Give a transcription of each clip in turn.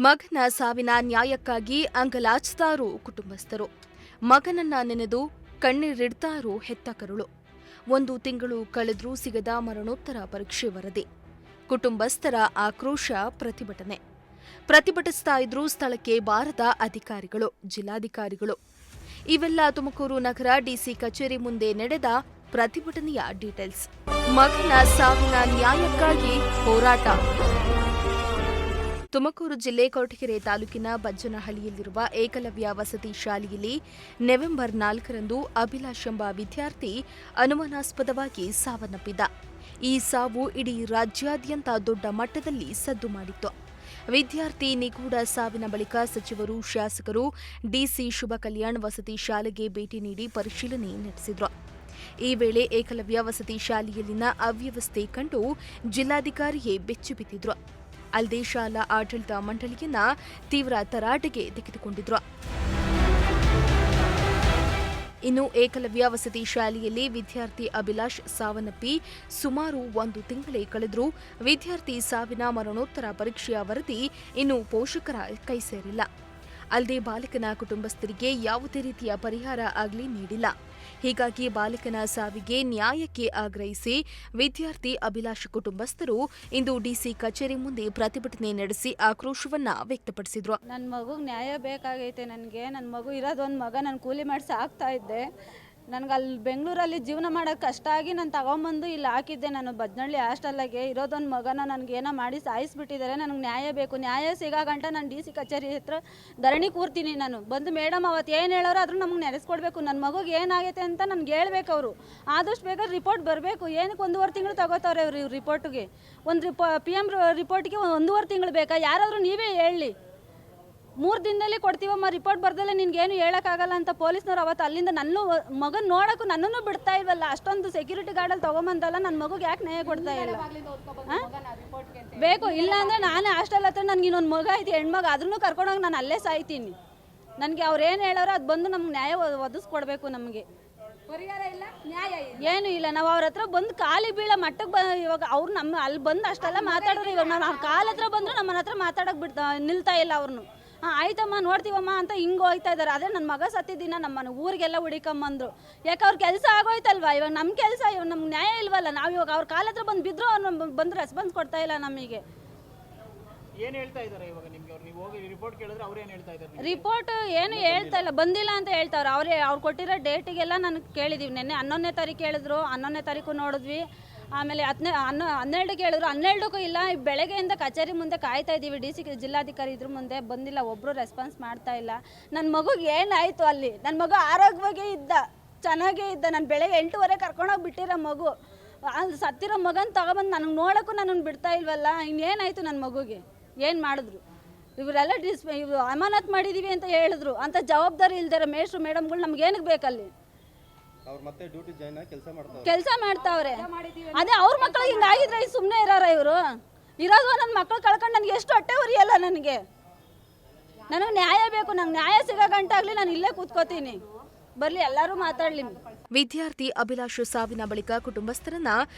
ಮಗನ ಸಾವಿನ ನ್ಯಾಯಕ್ಕಾಗಿ ಅಂಗಲಾಚ್ತಾರೋ ಕುಟುಂಬಸ್ಥರು. ಮಗನನ್ನ ನೆನೆದು ಕಣ್ಣೀರಿಡ್ತಾರೋ ಹೆತ್ತ ಕರುಳು. 1 ತಿಂಗಳು ಕಳೆದ್ರೂ ಸಿಗದ ಮರಣೋತ್ತರ ಪರೀಕ್ಷೆ ವರದಿ. ಕುಟುಂಬಸ್ಥರ ಆಕ್ರೋಶ, ಪ್ರತಿಭಟಿಸ್ತಾ ಇದ್ರೂ ಸ್ಥಳಕ್ಕೆ ಬಾರದ ಅಧಿಕಾರಿಗಳು, ಜಿಲ್ಲಾಧಿಕಾರಿಗಳು. ಇವೆಲ್ಲ ತುಮಕೂರು ನಗರ ಡಿಸಿ ಕಚೇರಿ ಮುಂದೆ ನಡೆದ ಪ್ರತಿಭಟನೆಯ ಡೀಟೇಲ್ಸ್. ಮಗನ ಸಾವಿನ ನ್ಯಾಯಕ್ಕಾಗಿ ಹೋರಾಟ. ತುಮಕೂರು ಜಿಲ್ಲೆ ಕೊರಟಗೆರೆ ತಾಲೂಕಿನ ಬಜ್ಜನಹಳ್ಳಿಯಲ್ಲಿರುವ ಏಕಲವ್ಯ ವಸತಿ ಶಾಲೆಯಲ್ಲಿ ನವೆಂಬರ್ 4ರಂದು ಅಭಿಲಾಷ್ ಎಂಬ ವಿದ್ಯಾರ್ಥಿ ಅನುಮಾನಾಸ್ಪದವಾಗಿ ಸಾವನ್ನಪ್ಪಿದ್ದ. ಈ ಸಾವು ಇಡೀ ರಾಜ್ಯಾದ್ಯಂತ ದೊಡ್ಡ ಮಟ್ಟದಲ್ಲಿ ಸದ್ದು ಮಾಡಿತ್ತು. ವಿದ್ಯಾರ್ಥಿ ನಿಗೂಢ ಸಾವಿನ ಬಳಿಕ ಸಚಿವರು, ಶಾಸಕರು, ಡಿಸಿ ಶುಭ ಕಲ್ಯಾಣ್ ವಸತಿ ಶಾಲೆಗೆ ಭೇಟಿ ನೀಡಿ ಪರಿಶೀಲನೆ ನಡೆಸಿದರು. ಈ ವೇಳೆ ಏಕಲವ್ಯ ವಸತಿ ಶಾಲೆಯಲ್ಲಿನ ಅವ್ಯವಸ್ಥೆ ಕಂಡು ಜಿಲ್ಲಾಧಿಕಾರಿಯೇ ಬೆಚ್ಚಿಬಿದ್ದಿದ್ರು. ಅಲ್ಲದೆ ಶಾಲಾ ಆಡಳಿತ ಮಂಡಳಿಯನ್ನ ತೀವ್ರ ತರಾಟೆಗೆ ತೆಗೆದುಕೊಂಡಿದ್ರು. ಇನ್ನು ಏಕಲವ್ಯ ವಸತಿ ಶಾಲೆಯಲ್ಲಿ ವಿದ್ಯಾರ್ಥಿ ಅಭಿಲಾಷ್ ಸಾವನ್ನಪ್ಪಿ ಸುಮಾರು 1 ತಿಂಗಳೇ ಕಳೆದರೂ ವಿದ್ಯಾರ್ಥಿ ಸಾವಿನ ಮರಣೋತ್ತರ ಪರೀಕ್ಷೆಯ ವರದಿ ಇನ್ನೂ ಪೋಷಕರ ಕೈ ಸೇರಿಲ್ಲ. ಅಲ್ಲದೆ ಬಾಲಕನ ಕುಟುಂಬಸ್ಥರಿಗೆ ಯಾವುದೇ ರೀತಿಯ ಪರಿಹಾರ ಆಗಲಿ ನೀಡಿಲ್ಲ. ಹೀಗಾಗಿ ಬಾಲಕನ ಸಾವಿಗೆ ನ್ಯಾಯಕ್ಕೆ ಆಗ್ರಹಿಸಿ ವಿದ್ಯಾರ್ಥಿ ಅಭಿಲಾಷ್ ಕುಟುಂಬಸ್ಥರು ಇಂದು ಡಿಸಿ ಕಚೇರಿ ಮುಂದೆ ಪ್ರತಿಭಟನೆ ನಡೆಸಿ ಆಕ್ರೋಶವನ್ನ ವ್ಯಕ್ತಪಡಿಸಿದ್ರು. ನನ್ನ ಮಗುಗೆ ನ್ಯಾಯ ಬೇಕಾಗೈತೆ. ನನ್ನ ಮಗು ಇರೋದೊಂದು ಮಗ, ನಾನು ಕೂಲಿ ಮಾಡಿ ಸಾಕ್ತಾ ಇದ್ದೆ. ನನಗೆ ಅಲ್ಲಿ ಬೆಂಗಳೂರಲ್ಲಿ ಜೀವನ ಮಾಡೋಕ್ಕೆ ಕಷ್ಟ ಆಗಿ ನಾನು ತಗೊಂಬಂದು ಇಲ್ಲಿ ಹಾಕಿದ್ದೆ. ನಾನು ಬಜ್ನಳ್ಳಿ ಹಾಸ್ಟೆಲ್ಲಾಗೆ ಇರೋದೊಂದು ಮಗನ ನನಗೇನೋ ಮಾಡಿ ಸಾಯಿಸಿಬಿಟ್ಟಿದ್ದಾರೆ. ನನಗೆ ನ್ಯಾಯ ಬೇಕು. ನ್ಯಾಯ ಸಿಗೋಗಂಟ ನಾನು ಡಿ ಸಿ ಕಚೇರಿ ಹತ್ರ ಧರಣಿ ಕೂರ್ತೀನಿ. ನಾನು ಬಂದು ಮೇಡಮ್ ಅವತ್ತು ಏನು ಹೇಳೋರು ಆದರೂ ನಮ್ಗೆ ನೆನೆಸ್ಕೊಡ್ಬೇಕು. ನನ್ನ ಮಗುಗೆ ಏನಾಗೈತೆ ಅಂತ ನನಗೆ ಹೇಳ್ಬೇಕು. ಅವರು ಆದಷ್ಟು ಬೇಗ ರಿಪೋರ್ಟ್ ಬರಬೇಕು. ಏನಕ್ಕೆ 1.5 ತಿಂಗಳು ತಗೋತಾವ್ರೆ ಇವ್ರು ರಿಪೋರ್ಟಿಗೆ? ಒಂದು PM ರಿಪೋರ್ಟ್ಗೆ 1.5 ತಿಂಗಳು ಬೇಕಾ? ಯಾರಾದರೂ ನೀವೇ ಹೇಳಿ. 3 ದಿನದಲ್ಲಿ ಕೊಡ್ತೀವಮ್ಮ ರಿಪೋರ್ಟ್ ಬರ್ದಲ್ಲೇ ನಿನ್ಗೇನು ಹೇಳೋಕ್ಕಾಗಲ್ಲ ಅಂತ ಪೊಲೀಸ್ನವ್ರು ಅವತ್ತು ಅಲ್ಲಿಂದ ನನ್ನ ಮಗನ ನೋಡೋಕ್ಕೂ ನನ್ನನ್ನು ಬಿಡ್ತಾ ಇಲ್ವಲ್ಲ. ಅಷ್ಟೊಂದು ಸೆಕ್ಯೂರಿಟಿ ಗಾರ್ಡಲ್ಲಿ ತೊಗೊಂಬಂದಲ್ಲ. ನನ್ನ ಮಗುಗೆ ಯಾಕೆ ನ್ಯಾಯ ಕೊಡ್ತಾ ಇಲ್ಲ? ಬೇಕು. ಇಲ್ಲ ಅಂದರೆ ನಾನೇ ಹಾಸ್ಟೆಲ್ ಹತ್ರ ನನಗೆ ಇನ್ನೊಂದು ಮಗ ಐತಿ, ಹೆಣ್ಮಗ, ಅದನ್ನು ಕರ್ಕೊಂಡೋಗಿ ನಾನು ಅಲ್ಲೇ ಸಾಯ್ತೀನಿ. ನನಗೆ ಅವ್ರು ಏನು ಹೇಳೋರು ಅದು ಬಂದು ನಮ್ಗೆ ನ್ಯಾಯ ಒದಗಿಸ್ಕೊಡ್ಬೇಕು. ನಮಗೆ ಪರಿಹಾರ ಇಲ್ಲ, ನ್ಯಾಯ ಏನು ಇಲ್ಲ. ನಾವು ಅವ್ರ ಹತ್ರ ಬಂದು ಕಾಲಿ ಬೀಳ ಮಟ್ಟಕ್ಕೆ ಇವಾಗ ಅವ್ರು ನಮ್ಮ ಅಲ್ಲಿ ಬಂದು ಅಷ್ಟೆಲ್ಲ ಮಾತಾಡೋರು. ಇವಾಗ ನಾವು ಕಾಲ ಹತ್ರ ಬಂದರೂ ನಮ್ಮನ್ನ ಹತ್ರ ಮಾತಾಡೋಕೆ ನಿಲ್ತಾ ಇಲ್ಲ. ಅವ್ರನ್ನು ಆಯ್ತಮ್ಮ ನೋಡ್ತೀವಮ್ಮ ಅಂತ ಹಿಂಗೆ ಹೋಗ್ತಾ ಇದ್ದಾರೆ. ಅದೇ ನನ್ನ ಮಗ ಸತ್ತಿದ್ದಿನ ನಮ್ಮನ್ನು ಊರಿಗೆಲ್ಲ ಹುಡಿಕೊಂಬಂದ್ರು. ಯಾಕೆ ಅವ್ರ ಕೆಲಸ ಆಗೋಯ್ತಲ್ವಾ? ಇವಾಗ ನಮ್ಮ ಕೆಲಸ, ಇವಾಗ ನಮ್ಗೆ ನ್ಯಾಯ ಇಲ್ವಲ್ಲ. ನಾವು ಇವಾಗ ಅವ್ರ ಕಾಲ ಹತ್ರ ಬಂದು ಅವ್ರು ಬಂದು ರೆಸ್ಪಾನ್ಸ್ ಕೊಡ್ತಾ ಇಲ್ಲ ನಮಗೆ. ಏನು ಹೇಳ್ತಾ ಇದ್ದಾರೆ ಇವಾಗ ನಿಮಗೆ? ನೀವು ಹೋಗಿ ರಿಪೋರ್ಟ್ ಕೇಳಿದ್ರೆ ಅವ್ರು ಏನು ಹೇಳ್ತಾ ಇದ್ದಾರೆ? ರಿಪೋರ್ಟ್ ಏನು ಹೇಳ್ತಾ ಇಲ್ಲ, ಬಂದಿಲ್ಲ ಅಂತ ಹೇಳ್ತಾವ್ರೆ. ಅವ್ರು ಕೊಟ್ಟಿರೋ ಡೇಟಿಗೆಲ್ಲ ನಾನು ಕೇಳಿದ್ದೀವಿ. ನಿನ್ನೆ 11ನೇ ತಾರೀಕು ಹೇಳಿದ್ರು, 11ನೇ ತಾರೀಕು ನೋಡಿದ್ವಿ. ಆಮೇಲೆ 12ಕ್ಕೆ ಹೇಳಿದ್ರು, 12ಕ್ಕೂ ಇಲ್ಲ. ಬೆಳಗ್ಗೆಯಿಂದ ಕಚೇರಿ ಮುಂದೆ ಕಾಯ್ತಾ ಇದ್ದೀವಿ. ಡಿ.ಸಿ ಜಿಲ್ಲಾಧಿಕಾರಿ ಇದ್ರ ಮುಂದೆ ಬಂದಿಲ್ಲ. ಒಬ್ಬರು ರೆಸ್ಪಾನ್ಸ್ ಮಾಡ್ತಾ ಇಲ್ಲ. ನನ್ನ ಮಗುಗೆ ಏನಾಯಿತು ಅಲ್ಲಿ? ನನ್ನ ಮಗು ಆರೋಗ್ಯವಾಗೇ ಇದ್ದ, ಚೆನ್ನಾಗೇ ಇದ್ದ. ನಾನು ಬೆಳಗ್ಗೆ 8:15 ಕರ್ಕೊಂಡೋಗಿ ಬಿಟ್ಟಿರೋ ಮಗು. ಅದು ಸತ್ತಿರೋ ಮಗನ ತಗೊಬಂದು ನನಗೆ ನೋಡೋಕ್ಕೂ ನನ್ನನ್ನು ಬಿಡ್ತಾ ಇಲ್ವಲ್ಲ. ಇನ್ನೇನಾಯಿತು ನನ್ನ ಮಗುಗೆ? ಏನು ಮಾಡಿದ್ರು ಇವರೆಲ್ಲ? ಇವರು ಅಮಾನತ್ ಮಾಡಿದ್ದೀವಿ ಅಂತ ಹೇಳಿದ್ರು. ಅಂತ ಜವಾಬ್ದಾರಿ ಇಲ್ದಿರೋ ಮೇಷ್ಟ್ರು ಮೇಡಮ್ಗಳು ನಮ್ಗೇನಕ್ಕೆ ಬೇಕಲ್ಲಿ? ಕೆಲಸ ಮಾಡ್ತಾವ್ರೆ. ಅದೇ ಅವ್ರ ಮಕ್ಕಳು ಹಿಂಗಾಗಿದ್ರೆ ಸುಮ್ಮನೆ ಇರೋರ ಇವರು? ಇರೋದು ನನ್ನ ಮಕ್ಕಳು ಕಳ್ಕೊಂಡು ನನಗೆ ಎಷ್ಟು ಹೊಟ್ಟೆ ಉರಿಯಲ್ಲ. ನನಗೆ ನ್ಯಾಯ ಬೇಕು. ನಂಗೆ ನ್ಯಾಯ ಸಿಗೋ ಗಂಟಾಗ್ಲಿ ನಾನು ಇಲ್ಲೇ ಕೂತ್ಕೋತೀನಿ. ಬರ್ಲಿ, ಎಲ್ಲರೂ ಮಾತಾಡ್ಲಿ. ವಿದ್ಯಾರ್ಥಿ ಅಭಿಲಾಷ್ ಸಾವಿನ ಬಳಿಕ ಕುಟುಂಬಸ್ಥರನ್ನ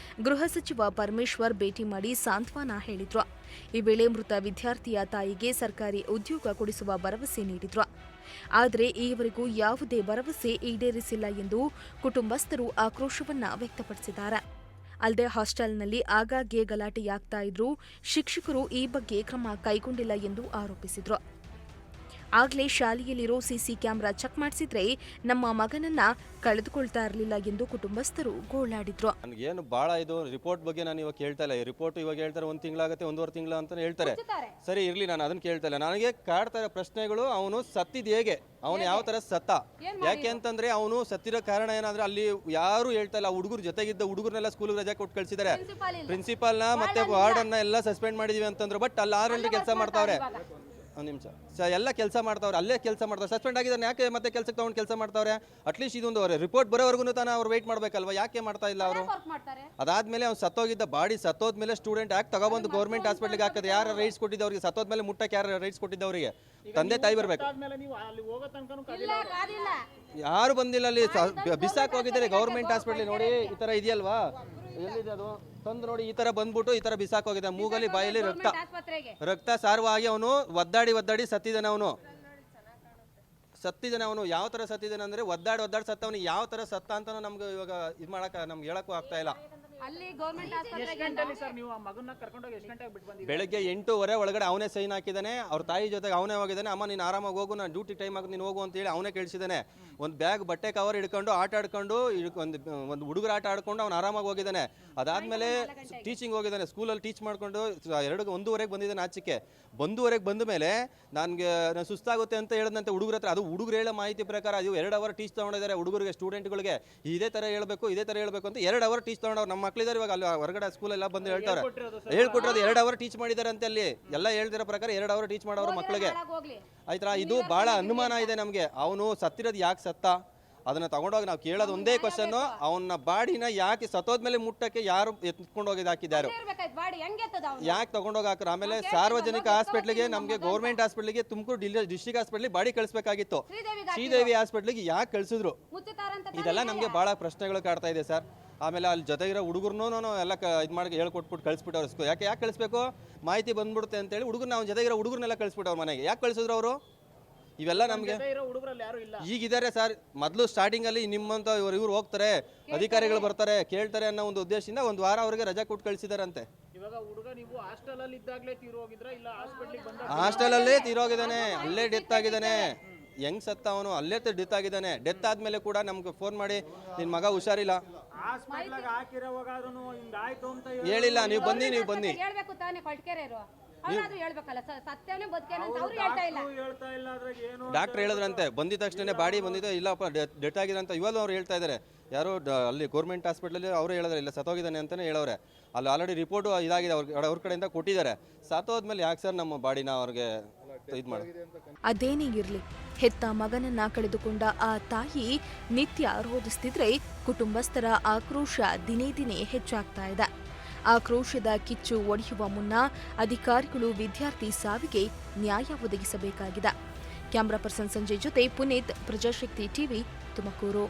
ಗೃಹ ಸಚಿವ ಪರಮೇಶ್ವರ್ ಭೇಟಿ ಮಾಡಿ ಸಾಂತ್ವನ ಹೇಳಿದ್ರು. ಈ ವೇಳೆ ಮೃತ ವಿದ್ಯಾರ್ಥಿಯ ತಾಯಿಗೆ ಸರ್ಕಾರಿ ಉದ್ಯೋಗ ಕೊಡಿಸುವ ಭರವಸೆ ನೀಡಿದ್ರು. ಆದರೆ ಈವರೆಗೂ ಯಾವುದೇ ಭರವಸೆ ಈಡೇರಿಸಿಲ್ಲ ಎಂದು ಕುಟುಂಬಸ್ಥರು ಆಕ್ರೋಶವನ್ನ ವ್ಯಕ್ತಪಡಿಸಿದ್ದಾರೆ. ಅಲ್ಲದೆ ಹಾಸ್ಟೆಲ್ನಲ್ಲಿ ಆಗಾಗ್ಗೆ ಗಲಾಟೆಯಾಗ್ತಾ ಇದ್ರೂ ಶಿಕ್ಷಕರು ಈ ಬಗ್ಗೆ ಕ್ರಮ ಕೈಗೊಂಡಿಲ್ಲ ಎಂದು ಆರೋಪಿಸಿದ್ರು. ಆಗಲೇ ಶಾಲೆಯಲ್ಲಿರೋ ಸಿಸಿ ಕ್ಯಾಮೆರಾ ಚೆಕ್ ಮಾಡಿಸಿದ್ರೆ ನಮ್ಮ ಮಗನನ್ನ ಕಳೆದುಕೊಳ್ತಾ ಇರಲಿಲ್ಲ ಎಂದು ಕುಟುಂಬಸ್ಥರು ಗೋಳಾಡಿದ್ರು. ನನಗೇನು ಭಾಳ ಇದು ರಿಪೋರ್ಟ್ ಬಗ್ಗೆ ನಾನು ಇವಾಗ ಕೇಳ್ತಾ ಇಲ್ಲ. ರಿಪೋರ್ಟ್ ಇವಾಗ ಹೇಳ್ತಾರೆ 1 ತಿಂಗಳಾಗುತ್ತೆ, 1.5 ತಿಂಗಳು ಅಂತ ಹೇಳ್ತಾರೆ. ಸರಿ ಇರಲಿ, ನಾನು ಅದನ್ನು ಕೇಳ್ತಾ ಇಲ್ಲ. ನನಗೆ ಕಾಡ್ತಾ ಇರೋ ಪ್ರಶ್ನೆಗಳು, ಅವನು ಸತ್ತಿದ್ ಹೇಗೆ, ಅವನು ಯಾವ ಥರ ಸತ್ತ, ಯಾಕೆ ಅಂತಂದ್ರೆ ಅವನು ಸತ್ತಿರೋ ಕಾರಣ ಏನಾದ್ರೆ ಅಲ್ಲಿ ಯಾರು ಹೇಳ್ತಾ ಇಲ್ಲ. ಹುಡುಗರು ಜೊತೆಗಿದ್ದ ಹುಡುಗರನ್ನೆಲ್ಲ ಸ್ಕೂಲ್ ರಜೆ ಕೊಟ್ಟು ಕಳಿಸಿದ್ದಾರೆ. ಪ್ರಿನ್ಸಿಪಾಲ್ನ ಮತ್ತೆ ವಾರ್ಡನ್ನ ಎಲ್ಲ ಸಸ್ಪೆಂಡ್ ಮಾಡಿದೀವಿ ಅಂತಂದ್ರು. ಬಟ್ ಅಲ್ಲಿ 6 ಗಂಟೆ ಕೆಲಸ ಮಾಡ್ತಾವ್ರೆ. ಒಂದು ನಿಮಿಷ ಎಲ್ಲ ಕೆಲಸ ಮಾಡ್ತಾವ್ರೆ, ಅಲ್ಲೇ ಕೆಲಸ ಮಾಡ್ತಾರೆ. ಸಸ್ಪೆಂಡ್ ಆಗಿದ್ದಾರೆ, ಯಾಕೆ ಮತ್ತೆ ಕೆಲಸಕ್ಕೆ ತಗೊಂಡು ಕೆಲಸ ಮಾಡ್ತಾವ್ರೆ? ಅಟ್ಲೀಸ್ಟ್ ಇದೊಂದು ರಿಪೋರ್ಟ್ ಬರೋವರೆಗೂ ತಾನು ಅವ್ರು ವೆಯ್ಟ್ ಮಾಡ್ಬೇಕಲ್ವಾ? ಯಾಕೆ ಮಾಡ್ತಾ ಇಲ್ಲ ಅವರು? ಅದಾದ್ಮೇಲೆ ಅವ್ನು ಸತ್ತೋಗಿದ್ದ ಬಾಡಿ ಸತ್ತೋದ್ಮೇಲೆ ಸ್ಟೂಡೆಂಟ್ ಯಾಕೆ ತಗೊಬಂದು ಗೌರ್ಮೆಂಟ್ ಹಾಸ್ಪಿಟ್ಲಿಗೆ ಹಾಕಿದ್ರೆ? ಯಾರು ರೈಟ್ಸ್ ಕೊಟ್ಟಿದ್ದವ್ರಿಗೆ? ಸತ್ತೋದ್ಮೇಲೆ ಮುಟ್ಟಕ್ಕೆ ಯಾರು ರೈಟ್ಸ್ ಕೊಟ್ಟಿದ್ದವರಿಗೆ? ತಂದೆ ತಾಯಿ ಬರಬೇಕು. ಯಾರು ಬಂದಿಲ್ಲ. ಅಲ್ಲಿ ಬಿಸಾಕ್ ಹೋಗಿದ್ದಾರೆ ಗೌರ್ಮೆಂಟ್ ಹಾಸ್ಪಿಟ್ಲಿಗೆ. ನೋಡಿ ಈ ಥರ ಇದೆಯಲ್ವಾ? ಎಲ್ಲಿದೆ ಅದು? ತಂದು ನೋಡಿ ಈ ತರ ಬಂದ್ಬಿಟ್ಟು ಈ ತರ ಬಿಸಾಕೋಗಿದೆ, ಮೂಗಲ್ಲಿ ಬಾಯಲ್ಲಿ ಆಸ್ಪತ್ರೆಗೆ ರಕ್ತ ಸಾರವಾಗಿ ಅವನು ಒದ್ದಾಡಿ ಸತ್ತಿದ್ದಾನೆ. ಅವನು ಯಾವ ತರ ಸತ್ತಿದ್ದಾನೆ ಅಂದ್ರೆ ಒದ್ದಾಡಿ ಸತ್ತವನು. ಯಾವ ತರ ಸತ್ತ ಅಂತ ನಮ್ಗೆ ಇವಾಗ ಇದು ಮಾಡಕ್ ನಮ್ಗೆ ಹೇಳಕ್ಕೂ ಆಗ್ತಾ ಇಲ್ಲ. ಅಲ್ಲಿ ಗೌರ್ಮೆಂಟ್ ಎಷ್ಟು ಗಂಟೆಲಿ ಸರ್ ನೀವು ಆ ಮಗನ್ನ ಕರ್ಕೊಂಡೋಗಿ ಎಷ್ಟು ಗಂಟೆಗೆ ಬಿಟ್ಟು ಬಂದಿದ್ದೀರಿ? ಬೆಳಗ್ಗೆ 8:30 ಒಳಗಡೆ ಅವನೇ ಸೈನ್ ಹಾಕಿದ್ದಾನೆ. ಅವ್ರ ತಾಯಿ ಜೊತೆಗೆ ಅವನೇ ಹೋಗಿದ್ದಾನೆ. ಅಮ್ಮ ನೀನು ಆರಾಮಾಗಿ ಹೋಗು, ನಾನು ಡ್ಯೂಟಿ ಟೈಮ್ ಆಗಿ ನೀನು ಹೋಗು ಅಂತ ಹೇಳಿ ಅವನೇ ಕಳಿಸಿದ್ದಾನೆ. ಒಂದು ಬ್ಯಾಗ್ ಬಟ್ಟೆ ಕವರ್ ಹಿಡ್ಕೊಂಡು ಆಟ ಆಡ್ಕೊಂಡು ಒಂದು ಹುಡುಗರ ಆಟ ಆಡ್ಕೊಂಡು ಅವ್ನು ಆರಾಮಾಗಿ ಹೋಗಿದ್ದಾನೆ. ಅದಾದ್ಮೇಲೆ ಟೀಚಿಂಗ್ ಹೋಗಿದ್ದಾನೆ, ಸ್ಕೂಲಲ್ಲಿ ಟೀಚ್ ಮಾಡ್ಕೊಂಡು 1:30ಗೆ ಬಂದಿದ್ದಾನೆ. ಆಚೆಗೆ 1:30ಗೆ ಬಂದ ಮೇಲೆ ನಾನು ಸುಸ್ತಾಗುತ್ತೆ ಅಂತ ಹೇಳಿದಂತೆ ಹುಡುಗರ ಹತ್ರ. ಅದು ಹುಡುಗರು ಹೇಳೋ ಮಾಹಿತಿ ಪ್ರಕಾರ ಅದು 2 ಅವರ್ ಟೀಚ್ ತೊಗೊಂಡಿದ್ದಾರೆ ಹುಡುಗರಿಗೆ, ಸ್ಟೂಡೆಂಟ್ಗಳಿಗೆ ಇದೇ ಥರ ಹೇಳಬೇಕು ಅಂತ 2 ಅವರ್ ಟೀಚ್ ತೊಗೊಂಡವ್ರು. ನಮ್ಮ ಮಕ್ಕಳಿದ್ದಾರೆ ಇವಾಗ ಅಲ್ಲಿ ಹೊರಗಡೆ ಸ್ಕೂಲೆಲ್ಲ ಬಂದು ಹೇಳ್ತಾರೆ, ಹೇಳ್ಕೊಟ್ಟಿರೋದು 2 ಅವರ್ ಟೀಚ್ ಮಾಡಿದ್ದಾರೆ ಅಂತ. ಅಲ್ಲಿ ಎಲ್ಲ ಹೇಳ್ತಿರೋ ಪ್ರಕಾರ 2 ಅವರ್ ಟೀಚ್ ಮಾಡೋರು ಮಕ್ಕಳಿಗೆ. ಆಯ್ತಾ, ಇದು ಬಹಳ ಅನುಮಾನ ಇದೆ ನಮಗೆ. ಅವನು ಸತ್ತಿರೋದು ಯಾಕೆ ಸತ್ತ ಅದನ್ನ ತಗೊಂಡೋಗಿ ನಾವು ಕೇಳೋದು ಒಂದೇ ಕ್ವಶನ್, ಅವನ ಬಾಡಿನ ಯಾಕೆ ಸತ್ತೋದ್ಮೇಲೆ ಮುಟ್ಟಕ್ಕೆ ಯಾರು ಎತ್ಕೊಂಡು ಹೋಗಿ ಹಾಕಿದ್ದಾರೆ, ಯಾಕೆ ತಗೊಂಡೋಗಿ ಹಾಕ್ರು. ಆಮೇಲೆ ಸಾರ್ವಜನಿಕ ಹಾಸ್ಪಿಟ್ಲಿಗೆ, ನಮಗೆ ಗೌರ್ಮೆಂಟ್ ಹಾಸ್ಪಿಟ್ಲಿಗೆ, ತುಮಕೂರು ಡಿಸ್ಟ್ರಿಕ್ಟ್ ಹಾಸ್ಪಿಟ್ಲಿಗೆ ಬಾಡಿ ಕಳಿಸ್ಬೇಕಾಗಿತ್ತು. ಶ್ರೀದೇವಿ ಹಾಸ್ಪಿಟ್ಲಿಗೆ ಯಾಕೆ ಕಳಿಸಿದ್ರು, ಇದೆಲ್ಲ ನಮಗೆ ಬಹಳ ಪ್ರಶ್ನೆಗಳು ಕಾಡ್ತಾ ಇದೆ ಸರ್. ಆಮೇಲೆ ಅಲ್ಲಿ ಜೊತೆಗಿರೋ ಹುಡುಗರ್ನೂ ಎಲ್ಲ ಇದು ಮಾಡಿ ಹೇಳ್ಕೊಟ್ಬಿಟ್ಟು ಕಳಿಸ್ಬಿಟ್ಟವ್ರು. ಯಾಕೆ ಕಳಿಸ್ಬೇಕು, ಮಾಹಿತಿ ಬಂದ್ಬಿಡುತ್ತೆ ಅಂತೇಳಿ ಹುಡುಗರು ನಾವು ಜೊತೆಗಿರೋ ಹುಡುಗರನ್ನೆಲ್ಲ ಕಳಿಸ್ಬಿಟ್ಟವ್ರು ಮನೆಗೆ. ಯಾಕೆ ಕಳಿಸಿದ್ರು ಅವರು? ಇವೆಲ್ಲ ನಮಗೆ ಈಗಿದ್ದಾರೆ ಸರ್. ಮೊದಲು ಸ್ಟಾರ್ಟಿಂಗ್ ಅಲ್ಲಿ ನಿಮ್ಮಂತ ಇವ್ರು ಹೋಗ್ತಾರೆ, ಅಧಿಕಾರಿಗಳು ಬರ್ತಾರೆ, ಕೇಳ್ತಾರೆ ಅನ್ನೋ ಒಂದು ಉದ್ದೇಶದಿಂದ 1 ವಾರ ಅವರಿಗೆ ರಜಾ ಕೊಟ್ಟು ಕಳಿಸಿದಾರಂತೆ. ಇವಾಗ ಹುಡುಗ ನೀವು ಹಾಸ್ಟೆಲ್ ಅಲ್ಲಿ ಇದ್ದಾಗಲೇ ತೀರೋಗಿದ್ರ ಇಲ್ಲ ಹಾಸ್ಪಿಟಲ್ ಬಂದ? ಹಾಸ್ಟೆಲ್ ಅಲ್ಲೇ ತೀರೋಗಿದ್ದಾನೆ, ಅಲ್ಲೇ ಡೆತ್ ಆಗಿದ್ದಾನೆ. ಹೆಂಗ್ ಸತ್ತ ಅವನು? ಅಲ್ಲೇ ಡೆತ್ ಆಗಿದ್ದಾನೆ. ಡೆತ್ ಆದ್ಮೇಲೆ ಕೂಡ ನಮ್ಗೆ ಫೋನ್ ಮಾಡಿ ನಿನ್ ಮಗ ಹುಷಾರಿಲ್ಲ ಹೇಳಿಲ್ಲ, ನೀವು ಬನ್ನಿ ಹೇಳ್ಬೇಕು ತಾನೇ ಕೊಟ್ಕೆರೆಯರು. ಅವ್ರಾದ್ರೂ ಹೇಳ್ಬೇಕಲ್ಲ, ಸತ್ಯನೇ ಬದುಕೇನೆ ಅಂತ ಅವ್ರು ಹೇಳ್ತಾ ಇಲ್ಲ. ಡಾಕ್ಟರ್ ಹೇಳಿದ್ರಂತೆ, ಬಂದಿದ ತಕ್ಷಣ ಬಾಡಿ ಬಂದಿದೆ, ಇಲ್ಲಪ್ಪ ಡೆತ್ ಆಗಿದೆ ಅಂತ ಇವಾಗ ಅವ್ರು ಹೇಳ್ತಾ ಇದ್ದಾರೆ. ಯಾರು ಅಲ್ಲಿ ಗೌರ್ಮೆಂಟ್ ಹಾಸ್ಪಿಟಲ್ ಅವರು ಹೇಳಿದ್ರೆ ಇಲ್ಲ ಸತ್ತೋಗಿದ್ದಾನೆ ಅಂತಾನೆ ಹೇಳೋರೆ. ಅಲ್ಲಿ ಆಲ್ರೆಡಿ ರಿಪೋರ್ಟ್ ಇದಾಗಿದೆ, ಅವ್ರ ಕಡೆಯಿಂದ ಕೊಟ್ಟಿದ್ದಾರೆ. ಸತ್ತೋದ್ಮೇಲೆ ಯಾಕೆ ಸರ್ ನಮ್ಮ ಬಾಡಿನ ಅವ್ರಿಗೆ ಇದು ಮಾಡಿ? ಅದೇನೇ ಇರ್ಲಿ, ಹೆತ್ತ ಮಗನನ್ನ ಕಳೆದುಕೊಂಡ ಆ ತಾಯಿ ನಿತ್ಯ ರೋಧಿಸ್ತಿದ್ರೆ ಕುಟುಂಬಸ್ಥರ ಆಕ್ರೋಶ ದಿನೇ ದಿನೇ ಹೆಚ್ಚಾಗ್ತಾ ಇದೆ. ಆಕ್ರೋಶದ ಕಿಚ್ಚು ಒಡೆಯುವ ಮುನ್ನ ಅಧಿಕಾರಿಗಳು ವಿದ್ಯಾರ್ಥಿ ಸಾವಿಗೆ ನ್ಯಾಯ ಒದಗಿಸಬೇಕಾಗಿದೆ. ಕ್ಯಾಮರಾ ಪರ್ಸನ್ ಸಂಜಯ್ ಜೊತೆ ಪುನೀತ್, ಪ್ರಜಾಶಕ್ತಿ ಟಿವಿ, ತುಮಕೂರು.